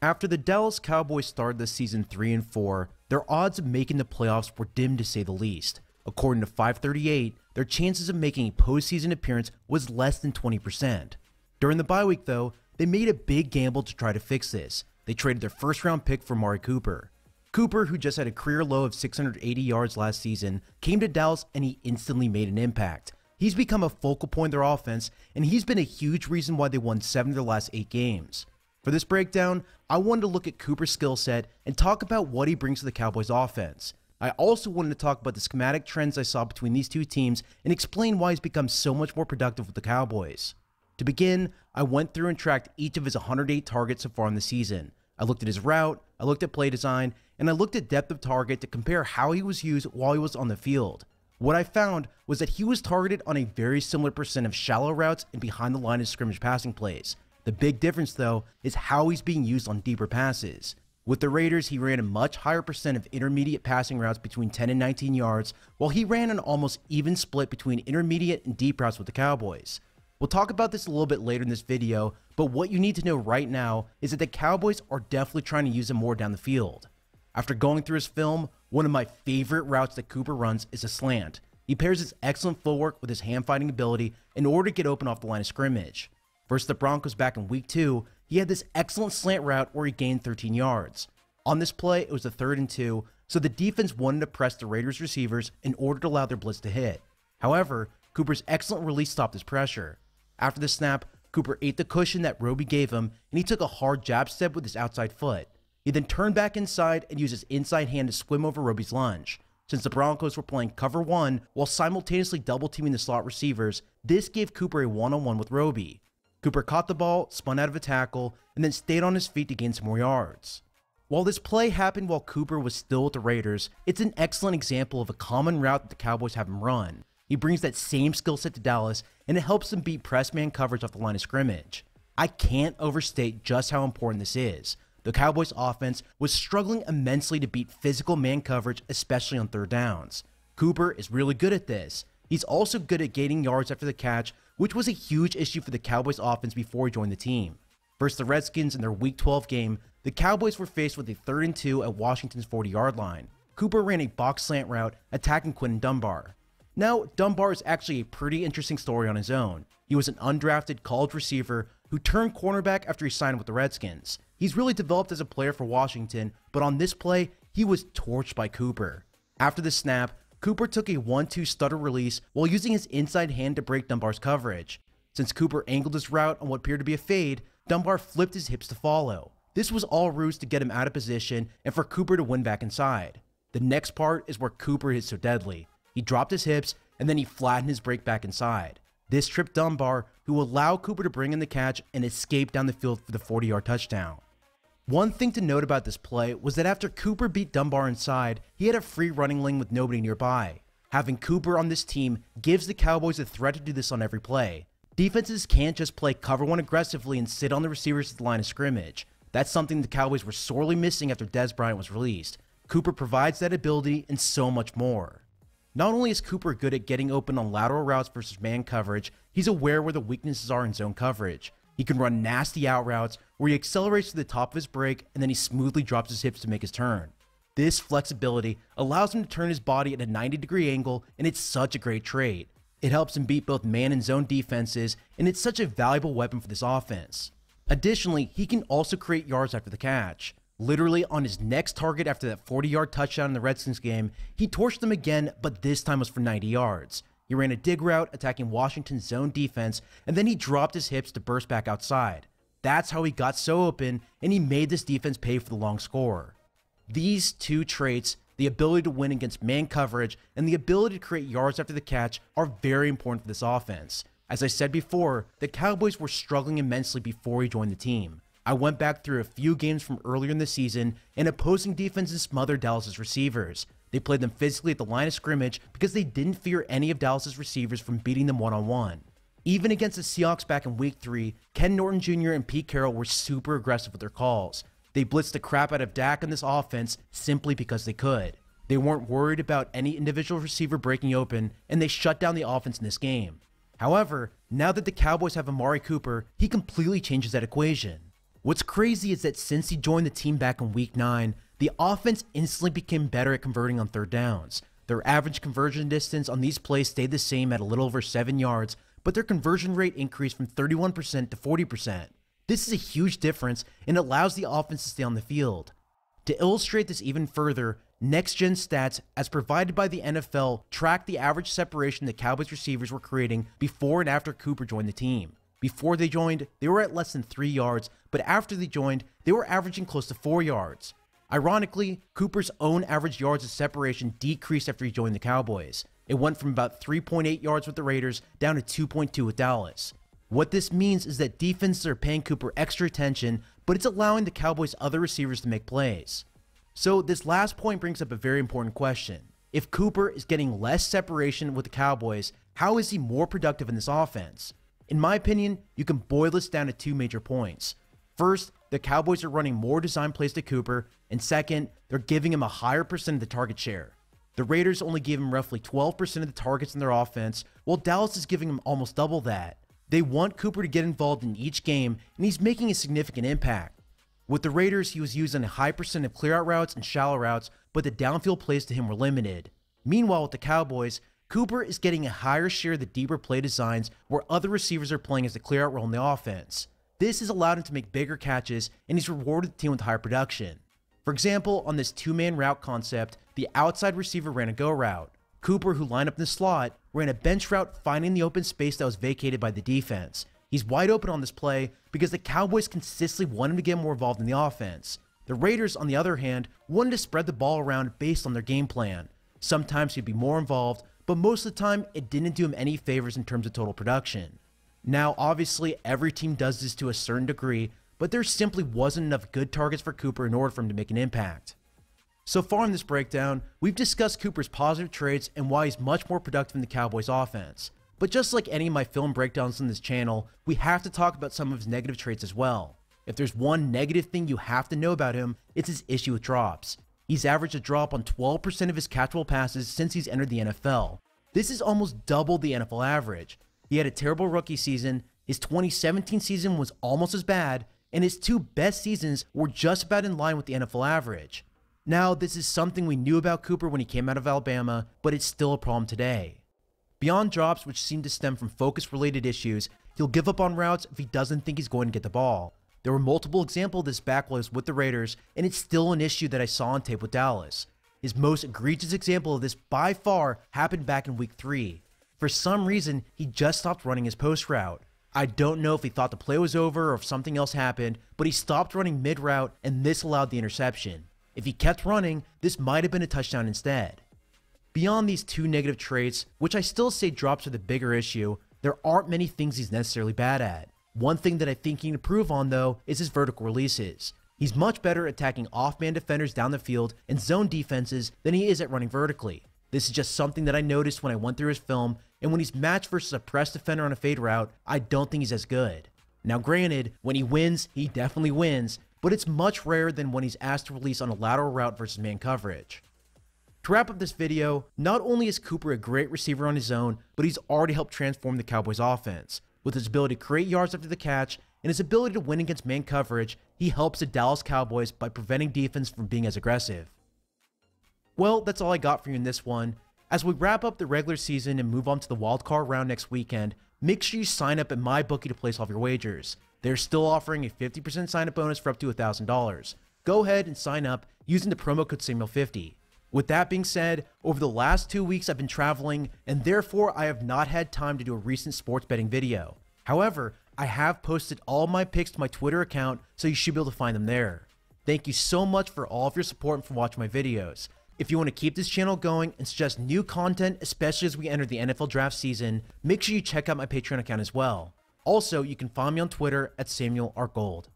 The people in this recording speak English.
After the Dallas Cowboys started the season 3-4, their odds of making the playoffs were dim to say the least. According to 538, their chances of making a postseason appearance was less than 20%. During the bye week though, they made a big gamble to try to fix this. They traded their first round pick for Amari Cooper. Cooper, who just had a career low of 680 yards last season, came to Dallas and he instantly made an impact. He's become a focal point of their offense, and he's been a huge reason why they won 7 of their last 8 games. For this breakdown, I wanted to look at Cooper's skill set and talk about what he brings to the Cowboys offense. I also wanted to talk about the schematic trends I saw between these two teams and explain why he's become so much more productive with the Cowboys. To begin, I went through and tracked each of his 108 targets so far in the season. I looked at his route, I looked at play design, and I looked at depth of target to compare how he was used while he was on the field. What I found was that he was targeted on a very similar percent of shallow routes and behind the line of scrimmage passing plays. The big difference though is how he's being used on deeper passes. With the Raiders, he ran a much higher percent of intermediate passing routes between 10 and 19 yards, while he ran an almost even split between intermediate and deep routes with the Cowboys. We'll talk about this a little bit later in this video, but what you need to know right now is that the Cowboys are definitely trying to use him more down the field. After going through his film, one of my favorite routes that Cooper runs is a slant. He pairs his excellent footwork with his hand-fighting ability in order to get open off the line of scrimmage. Versus the Broncos back in week 2, he had this excellent slant route where he gained 13 yards. On this play, it was a 3rd and 2, so the defense wanted to press the Raiders receivers in order to allow their blitz to hit. However, Cooper's excellent release stopped this pressure. After the snap, Cooper ate the cushion that Roby gave him, and he took a hard jab step with his outside foot. He then turned back inside and used his inside hand to swim over Roby's lunge. Since the Broncos were playing cover 1 while simultaneously double teaming the slot receivers, this gave Cooper a one-on-one with Roby. Cooper caught the ball, spun out of a tackle, and then stayed on his feet to gain some more yards. While this play happened while Cooper was still with the Raiders, it's an excellent example of a common route that the Cowboys have him run. He brings that same skill set to Dallas, and it helps them beat press man coverage off the line of scrimmage. I can't overstate just how important this is. The Cowboys offense was struggling immensely to beat physical man coverage, especially on 3rd downs. Cooper is really good at this. He's also good at gaining yards after the catch, which was a huge issue for the Cowboys offense before he joined the team. Versus the Redskins in their Week 12 game, the Cowboys were faced with a 3rd and 2 at Washington's 40-yard line. Cooper ran a box slant route, attacking Quinton Dunbar. Now, Dunbar is actually a pretty interesting story on his own. He was an undrafted college receiver who turned cornerback after he signed with the Redskins. He's really developed as a player for Washington, but on this play, he was torched by Cooper. After the snap, Cooper took a 1-2 stutter release while using his inside hand to break Dunbar's coverage. Since Cooper angled his route on what appeared to be a fade, Dunbar flipped his hips to follow. This was all ruse to get him out of position and for Cooper to win back inside. The next part is where Cooper is so deadly. He dropped his hips and then he flattened his break back inside. This tripped Dunbar, who allowed Cooper to bring in the catch and escape down the field for the 40-yard touchdown. One thing to note about this play was that after Cooper beat Dunbar inside, he had a free running lane with nobody nearby. Having Cooper on this team gives the Cowboys a threat to do this on every play. Defenses can't just play cover 1 aggressively and sit on the receivers at the line of scrimmage. That's something the Cowboys were sorely missing after Dez Bryant was released. Cooper provides that ability and so much more. Not only is Cooper good at getting open on lateral routes versus man coverage, he's aware where the weaknesses are in zone coverage. He can run nasty out routes where he accelerates to the top of his break and then he smoothly drops his hips to make his turn. This flexibility allows him to turn his body at a 90-degree angle, and it's such a great trait. It helps him beat both man and zone defenses, and it's such a valuable weapon for this offense. Additionally, he can also create yards after the catch. Literally on his next target after that 40-yard touchdown in the Redskins game, he torched them again, but this time was for 90 yards. He ran a dig route attacking Washington's zone defense, and then he dropped his hips to burst back outside. That's how he got so open, and he made this defense pay for the long score. These two traits, the ability to win against man coverage and the ability to create yards after the catch, are very important for this offense. As I said before, the Cowboys were struggling immensely before he joined the team. I went back through a few games from earlier in the season, and opposing defenses smothered Dallas' receivers. They played them physically at the line of scrimmage because they didn't fear any of Dallas' receivers from beating them one-on-one. Even against the Seahawks back in week 3, Ken Norton Jr. and Pete Carroll were super aggressive with their calls. They blitzed the crap out of Dak in this offense simply because they could. They weren't worried about any individual receiver breaking open, and they shut down the offense in this game. However, now that the Cowboys have Amari Cooper, he completely changes that equation. What's crazy is that since he joined the team back in week 9, the offense instantly became better at converting on third downs. Their average conversion distance on these plays stayed the same at a little over 7 yards, but their conversion rate increased from 31% to 40%. This is a huge difference and allows the offense to stay on the field. To illustrate this even further, next-gen stats, as provided by the NFL, track the average separation the Cowboys receivers were creating before and after Cooper joined the team. Before they joined, they were at less than 3 yards, but after they joined, they were averaging close to 4 yards. Ironically, Cooper's own average yards of separation decreased after he joined the Cowboys. It went from about 3.8 yards with the Raiders down to 2.2 with Dallas. What this means is that defenses are paying Cooper extra attention, but it's allowing the Cowboys' other receivers to make plays. So this last point brings up a very important question. If Cooper is getting less separation with the Cowboys, how is he more productive in this offense? In my opinion, you can boil this down to 2 major points. First, the Cowboys are running more design plays to Cooper, and second, they're giving him a higher percent of the target share. The Raiders only gave him roughly 12% of the targets in their offense, while Dallas is giving him almost double that. They want Cooper to get involved in each game, and he's making a significant impact. With the Raiders, he was using a high percent of clear-out routes and shallow routes, but the downfield plays to him were limited. Meanwhile, with the Cowboys, Cooper is getting a higher share of the deeper play designs where other receivers are playing as the clear-out role in the offense. This has allowed him to make bigger catches, and he's rewarded the team with higher production. For example, on this 2-man route concept, the outside receiver ran a go route. Cooper, who lined up in the slot, ran a bench route finding the open space that was vacated by the defense. He's wide open on this play because the Cowboys consistently wanted him to get more involved in the offense. The Raiders, on the other hand, wanted to spread the ball around based on their game plan. Sometimes he'd be more involved, but most of the time it didn't do him any favors in terms of total production. Now, obviously, every team does this to a certain degree, but there simply wasn't enough good targets for Cooper in order for him to make an impact. So far in this breakdown, we've discussed Cooper's positive traits and why he's much more productive in the Cowboys offense. But just like any of my film breakdowns on this channel, we have to talk about some of his negative traits as well. If there's one negative thing you have to know about him, it's his issue with drops. He's averaged a drop on 12% of his catchable passes since he's entered the NFL. This is almost double the NFL average. He had a terrible rookie season, his 2017 season was almost as bad, and his 2 best seasons were just about in line with the NFL average. Now, this is something we knew about Cooper when he came out of Alabama, but it's still a problem today. Beyond drops, which seem to stem from focus-related issues, he'll give up on routes if he doesn't think he's going to get the ball. There were multiple examples of this back with the Raiders, and it's still an issue that I saw on tape with Dallas. His most egregious example of this by far happened back in week 3. For some reason, he just stopped running his post route. I don't know if he thought the play was over or if something else happened, but he stopped running mid-route, and this allowed the interception. If he kept running, this might have been a touchdown instead. Beyond these 2 negative traits, which I still say drops are the bigger issue, there aren't many things he's necessarily bad at. One thing that I think he can improve on though is his vertical releases. He's much better at attacking off-man defenders down the field and zone defenses than he is at running vertically. This is just something that I noticed when I went through his film, and when he's matched versus a press defender on a fade route, I don't think he's as good. Now granted, when he wins, he definitely wins, but it's much rarer than when he's asked to release on a lateral route versus man coverage. To wrap up this video, not only is Cooper a great receiver on his own, but he's already helped transform the Cowboys offense. With his ability to create yards after the catch, and his ability to win against man coverage, he helps the Dallas Cowboys by preventing defense from being as aggressive. Well, that's all I got for you in this one. As we wrap up the regular season and move on to the wildcard round next weekend, make sure you sign up at MyBookie to place all of your wagers. They're still offering a 50% sign-up bonus for up to $1,000. Go ahead and sign up using the promo code Samuel50. With that being said, over the last 2 weeks I've been traveling, and therefore I have not had time to do a recent sports betting video. However, I have posted all my picks to my Twitter account, so you should be able to find them there. Thank you so much for all of your support and for watching my videos. If you want to keep this channel going and suggest new content, especially as we enter the NFL draft season, make sure you check out my Patreon account as well. Also, you can find me on Twitter at Samuel R. Gold.